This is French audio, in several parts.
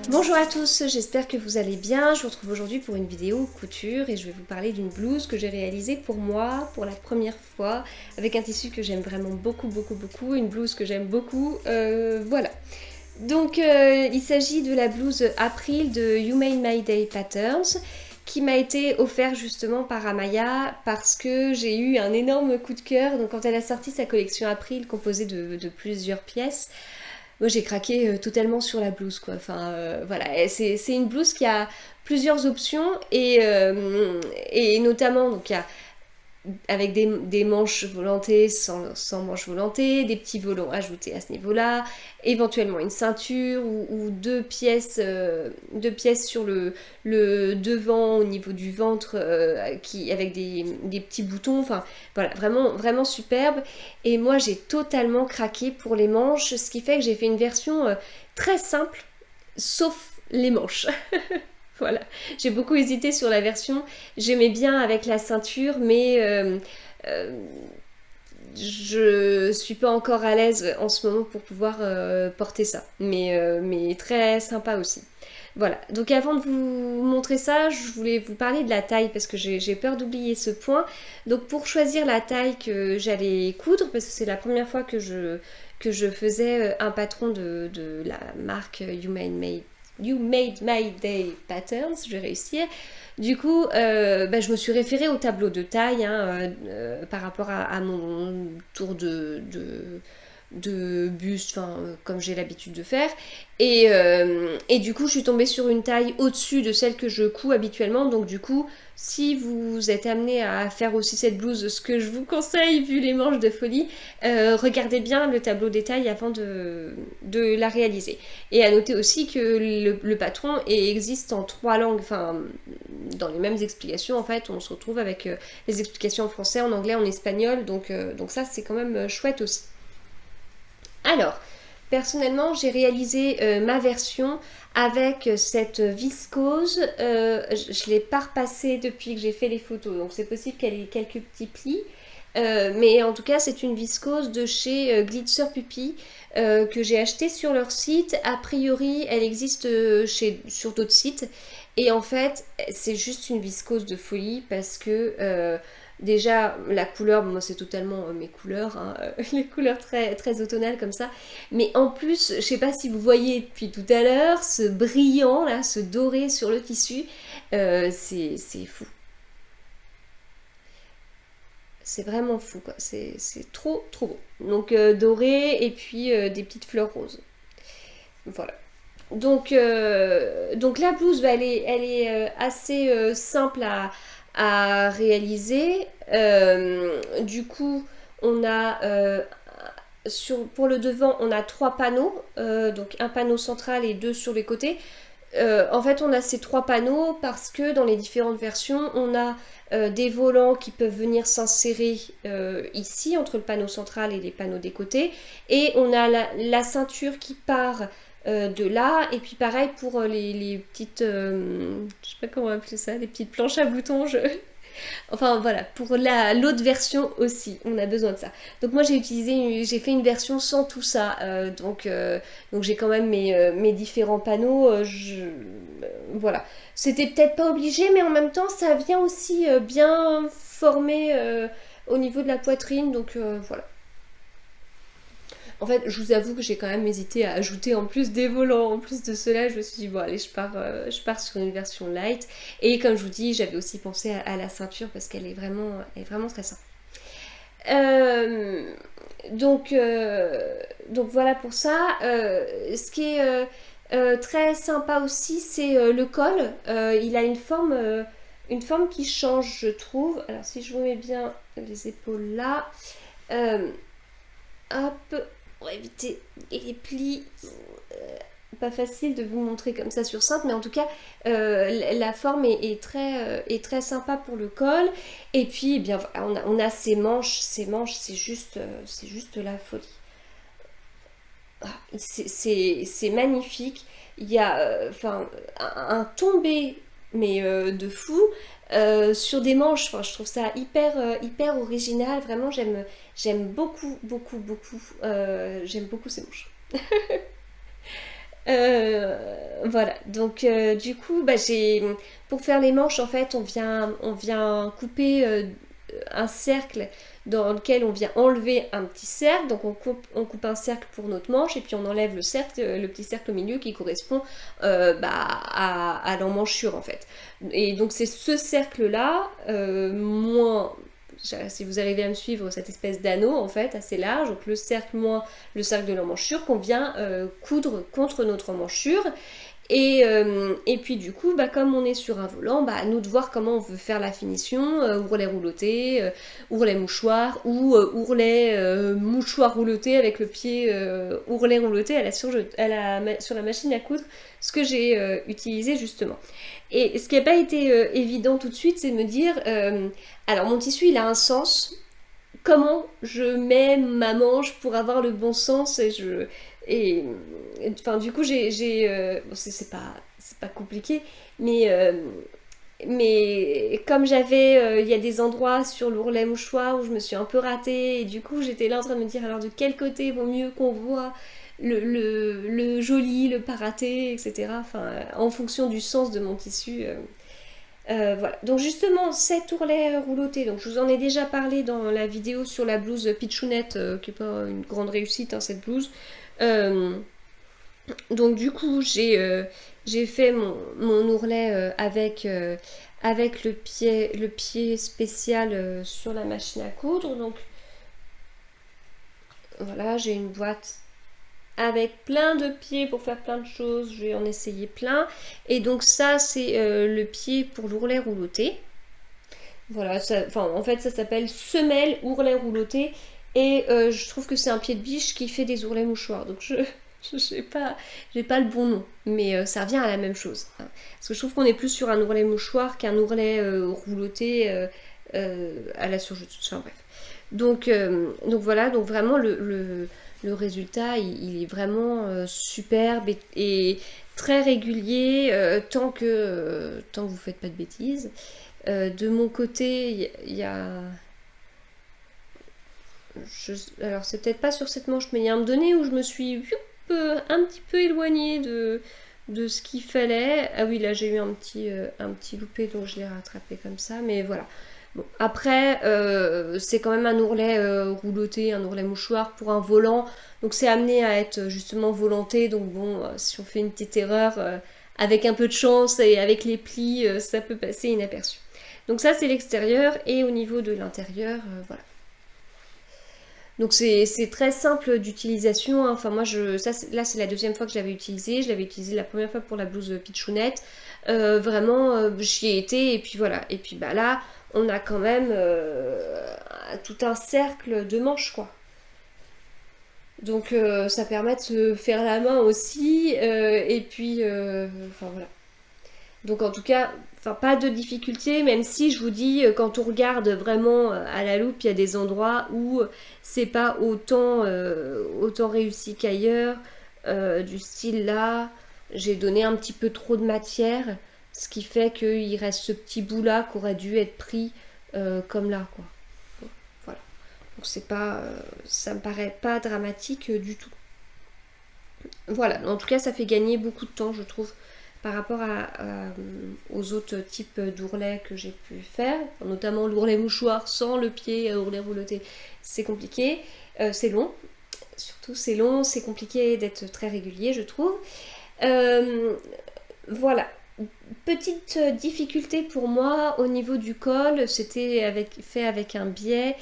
Bonjour à tous, j'espère que vous allez bien. Je vous retrouve aujourd'hui pour une vidéo couture et je vais vous parler d'une blouse que j'ai réalisée pour moi pour la première fois avec un tissu que j'aime vraiment beaucoup, une blouse que j'aime beaucoup, voilà. Donc il s'agit de la blouse April de You Made My Day Patterns qui m'a été offerte justement par Amaya parce que j'ai eu un énorme coup de cœur. Donc quand elle a sorti sa collection April composée de plusieurs pièces, moi j'ai craqué totalement sur la blouse quoi. Enfin voilà, c'est une blouse qui a plusieurs options et notamment donc il y a avec des manches volantées, sans manches volantées, des petits volants ajoutés à ce niveau-là, éventuellement une ceinture ou deux pièces sur le devant au niveau du ventre avec des petits boutons, enfin voilà, vraiment superbe. Et moi j'ai totalement craqué pour les manches, ce qui fait que j'ai fait une version très simple, sauf les manches. Voilà, j'ai beaucoup hésité sur la version, j'aimais bien avec la ceinture, mais euh, je suis pas encore à l'aise en ce moment pour pouvoir porter ça, mais très sympa aussi. Voilà, donc avant de vous montrer ça, je voulais vous parler de la taille parce que j'ai peur d'oublier ce point. Donc pour choisir la taille que j'allais coudre, parce que c'est la première fois que je faisais un patron de la marque You Made My Day Patterns, je vais réussir. Du coup, je me suis référée au tableau de taille par rapport à mon tour de buste, comme j'ai l'habitude de faire. Et du coup, je suis tombée sur une taille au-dessus de celle que je couds habituellement. Donc du coup, si vous êtes amené à faire aussi cette blouse, ce que je vous conseille vu les manches de folie, regardez bien le tableau des tailles avant de la réaliser. Et à noter aussi que le patron existe en 3 langues, enfin dans les mêmes explications en fait, on se retrouve avec les explications en français, en anglais, en espagnol, donc ça c'est quand même chouette aussi. Alors, personnellement, j'ai réalisé ma version avec cette viscose. Je ne l'ai pas repassée depuis que j'ai fait les photos, donc c'est possible qu'elle ait quelques petits plis. Mais en tout cas, c'est une viscose de chez Glitzer Puppy que j'ai acheté sur leur site. A priori, elle existe sur d'autres sites. Et en fait, c'est juste une viscose de folie parce que déjà, la couleur, moi c'est totalement mes couleurs, hein, les couleurs très automnales comme ça. Mais en plus, je sais pas si vous voyez depuis tout à l'heure, ce brillant là, ce doré sur le tissu, c'est fou. C'est vraiment fou quoi, c'est trop beau. Donc doré et puis des petites fleurs roses. Voilà. Donc la blouse, elle est assez simple à réaliser. Du coup, on a pour le devant, on a 3 panneaux, donc un panneau central et 2 sur les côtés. En fait, on a ces 3 panneaux parce que dans les différentes versions, on a des volants qui peuvent venir s'insérer ici entre le panneau central et les panneaux des côtés, et on a la ceinture qui part de là, et puis pareil pour les petites, je sais pas comment appeler ça, les petites planches à boutons. Enfin voilà, pour l'autre version aussi, on a besoin de ça. Donc moi j'ai fait une version sans tout ça, donc j'ai quand même mes différents panneaux. Voilà, c'était peut-être pas obligé, mais en même temps ça vient aussi bien formé au niveau de la poitrine, donc voilà. En fait, je vous avoue que j'ai quand même hésité à ajouter en plus des volants. En plus de cela, je me suis dit, bon, allez, je pars sur une version light. Et comme je vous dis, j'avais aussi pensé à la ceinture parce elle est vraiment très simple. Euh, donc voilà pour ça. Ce qui est très sympa aussi, c'est le col. Il a une forme qui change, je trouve. Alors, si je vous mets bien les épaules là. Euh, Hop, pour éviter les plis. Pas facile de vous montrer comme ça sur simple, mais en tout cas, la forme est très sympa pour le col. Et puis, eh bien, on a ces manches, c'est juste la folie. Ah, c'est magnifique. Il y a un tombé, mais de fou, sur des manches. Enfin, je trouve ça hyper original. Vraiment, j'aime beaucoup. J'aime beaucoup ces manches. Voilà, donc du coup, bah, pour faire les manches, en fait, on vient couper un cercle dans lequel on vient enlever un petit cercle. Donc on coupe un cercle pour notre manche et puis on enlève le cercle, le petit cercle au milieu qui correspond à l'emmanchure en fait. Et donc c'est ce cercle-là, moins, si vous arrivez à me suivre, cette espèce d'anneau en fait assez large, donc le cercle moins le cercle de l'emmanchure qu'on vient coudre contre notre emmanchure. Et puis du coup, bah, comme on est sur un volant, bah, à nous de voir comment on veut faire la finition, ourlet rouloté, ourlet mouchoir ou ourlet mouchoir rouloté avec le pied ourlet rouloté sur la machine à coudre, ce que j'ai utilisé justement. Et ce qui n'a pas été évident tout de suite, c'est de me dire, alors mon tissu il a un sens, comment je mets ma manche pour avoir le bon sens et enfin du coup bon, c'est pas compliqué mais comme j'avais il y a des endroits sur l'ourlet mouchoir où je me suis un peu ratée et du coup j'étais là en train de me dire alors de quel côté vaut mieux qu'on voit le joli, le pas raté, etc. Enfin, en fonction du sens de mon tissu. Voilà, donc justement cet ourlet rouloté, donc je vous en ai déjà parlé dans la vidéo sur la blouse Pitchounette, qui n'est pas une grande réussite hein, cette blouse. Donc du coup j'ai fait mon ourlet avec le pied spécial sur la machine à coudre. Donc voilà, j'ai une boîte avec plein de pieds pour faire plein de choses, je vais en essayer plein. Et donc ça c'est le pied pour l'ourlet rouloté. Voilà, en fait ça s'appelle semelle ourlet rouloté. Et je trouve que c'est un pied de biche qui fait des ourlets mouchoirs. Donc je j'ai pas le bon nom, mais ça revient à la même chose. Hein. Parce que je trouve qu'on est plus sur un ourlet mouchoir qu'un ourlet rouloté à la surjouture. Enfin bref. Donc voilà, donc vraiment le résultat il est vraiment superbe et très régulier tant que vous faites pas de bêtises. De mon côté, il y a. Alors c'est peut-être pas sur cette manche, mais il y a un moment donné où je me suis un petit peu éloignée de ce qu'il fallait. Ah oui, là j'ai eu un petit loupé, donc je l'ai rattrapé comme ça, mais voilà. Bon, après, c'est quand même un ourlet rouloté, un ourlet mouchoir pour un volant, donc c'est amené à être justement volanté, donc bon, si on fait une petite erreur, avec un peu de chance et avec les plis, ça peut passer inaperçu. Donc ça c'est l'extérieur, et au niveau de l'intérieur, voilà. Donc c'est très simple d'utilisation. Hein. Enfin moi là c'est la deuxième fois que je l'avais utilisé. Je l'avais utilisé la première fois pour la blouse Pitchounette. Vraiment j'y ai été et puis voilà. Et puis bah là on a quand même tout un cercle de manches quoi. Donc ça permet de se faire la main aussi. Et puis enfin voilà. Donc en tout cas, enfin, pas de difficulté, même si je vous dis, quand on regarde vraiment à la loupe, il y a des endroits où c'est pas autant réussi qu'ailleurs. Du style là, j'ai donné un petit peu trop de matière, ce qui fait qu'il reste ce petit bout là qui aurait dû être pris comme là, quoi. Bon, voilà. Donc c'est pas, ça me paraît pas dramatique du tout. Voilà, en tout cas ça fait gagner beaucoup de temps je trouve par rapport aux autres types d'ourlets que j'ai pu faire, notamment l'ourlet mouchoir sans le pied ourlet rouloté, c'est compliqué, c'est long, surtout c'est long, c'est compliqué d'être très régulier je trouve. Voilà, petite difficulté pour moi au niveau du col, c'était fait avec un biais.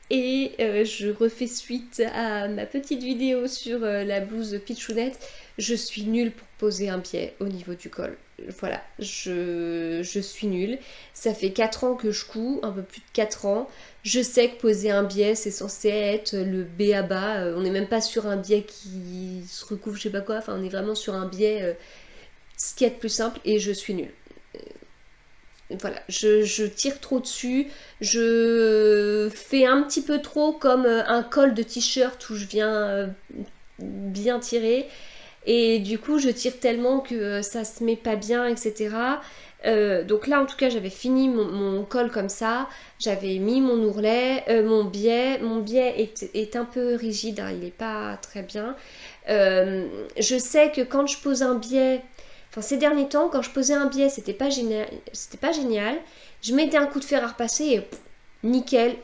Et je refais suite à ma petite vidéo sur la blouse Pitchounette. Je suis nulle pour poser un biais au niveau du col. Voilà, je suis nulle. Ça fait 4 ans que je couds, un peu plus de 4 ans. Je sais que poser un biais, c'est censé être le B à bas. On n'est même pas sur un biais qui se recouvre, je sais pas quoi. Enfin, on est vraiment sur un biais, ce qui est le plus simple, et je suis nulle. Voilà, je tire trop dessus, je fais un petit peu trop comme un col de t-shirt où je viens bien tirer et du coup je tire tellement que ça se met pas bien, etc. Donc là en tout cas j'avais fini mon col comme ça, j'avais mis mon ourlet, mon biais. Mon biais est un peu rigide, hein, il n'est pas très bien. Je sais que quand je pose un biais, enfin ces derniers temps, quand je posais un biais, c'était pas génial, c'était pas génial. Je mettais un coup de fer à repasser et nickel,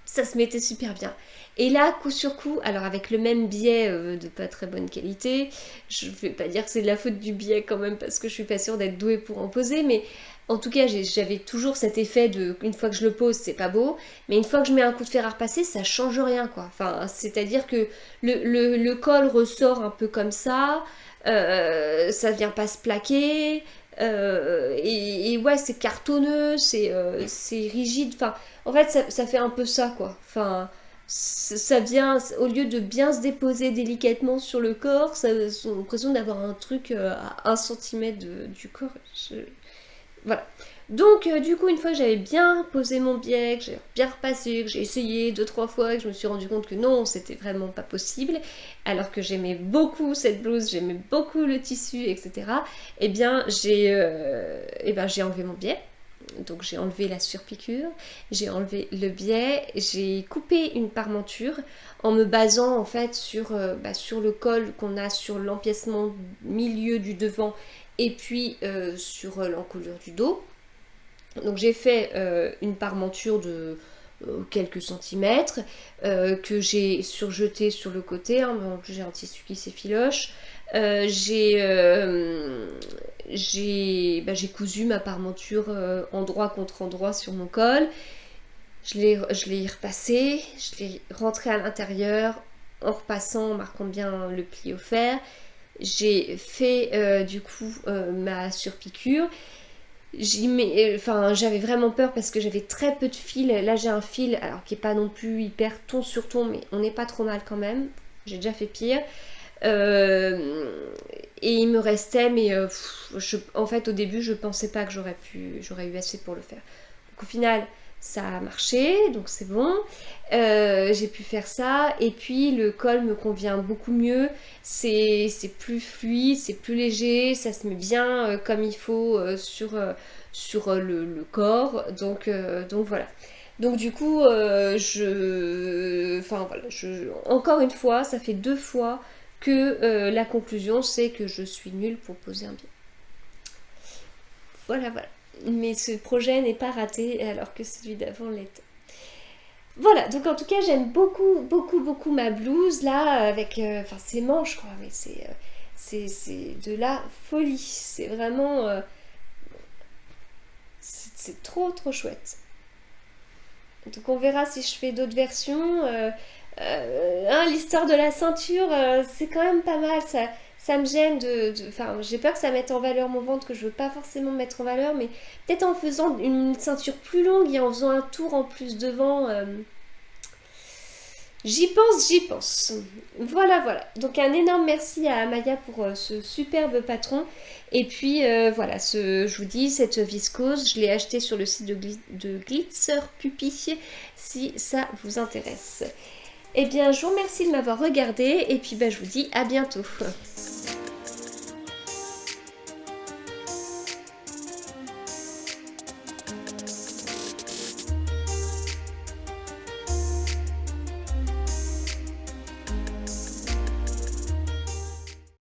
ça se mettait super bien. Et là, coup sur coup, alors avec le même biais de pas très bonne qualité, je vais pas dire que c'est de la faute du biais quand même parce que je suis pas sûre d'être douée pour en poser, mais en tout cas j'avais toujours cet effet de une fois que je le pose c'est pas beau, mais une fois que je mets un coup de fer à repasser ça change rien quoi. Enfin c'est-à-dire que le col ressort un peu comme ça vient pas se plaquer. Et ouais, c'est cartonneux, c'est rigide. Enfin, en fait, ça fait un peu ça, quoi. Enfin, ça vient, au lieu de bien se déposer délicatement sur le corps, ça a l'impression d'avoir un truc à 1 cm du corps. Voilà. Donc, du coup, une fois que j'avais bien posé mon biais, que j'ai bien repassé, que j'ai essayé 2, 3 fois, que je me suis rendu compte que non, c'était vraiment pas possible, alors que j'aimais beaucoup cette blouse, j'aimais beaucoup le tissu, etc. J'ai enlevé mon biais. Donc j'ai enlevé la surpiqûre, j'ai enlevé le biais, j'ai coupé une parmenture en me basant en fait sur le col qu'on a sur l'empiècement milieu du devant et puis sur l'encolure du dos. Donc j'ai fait une parmenture de quelques centimètres que j'ai surjeté sur le côté, hein, j'ai un tissu qui s'effiloche. J'ai cousu ma parmenture endroit contre endroit sur mon col. Je l'ai repassé, je l'ai rentré à l'intérieur en repassant, en marquant bien le pli au fer. J'ai fait ma surpiqûre. J'avais vraiment peur parce que j'avais très peu de fil. Là j'ai un fil alors qui est pas non plus hyper ton sur ton, mais on n'est pas trop mal quand même. J'ai déjà fait pire. Et il me restait, mais en fait au début je pensais pas que j'aurais eu assez pour le faire. Donc au final ça a marché, donc c'est bon. J'ai pu faire ça et puis le col me convient beaucoup mieux. C'est plus fluide, c'est plus léger, ça se met bien comme il faut sur le corps. Donc voilà. Donc du coup, encore une fois, ça fait 2 fois que la conclusion c'est que je suis nulle pour poser un biais. Voilà. Mais ce projet n'est pas raté alors que celui d'avant l'était. Voilà, donc en tout cas j'aime beaucoup ma blouse là avec ses manches quoi, mais c'est de la folie. C'est vraiment c'est trop chouette. Donc on verra si je fais d'autres versions. L'histoire de la ceinture, c'est quand même pas mal. Ça me gêne j'ai peur que ça mette en valeur mon ventre que je veux pas forcément mettre en valeur, mais peut-être en faisant une ceinture plus longue et en faisant un tour en plus devant. J'y pense. Voilà. Donc un énorme merci à Maya pour ce superbe patron. Et puis je vous dis, cette viscose, je l'ai achetée sur le site de Glitzer Puppy, si ça vous intéresse. Eh bien, je vous remercie de m'avoir regardé et puis je vous dis à bientôt.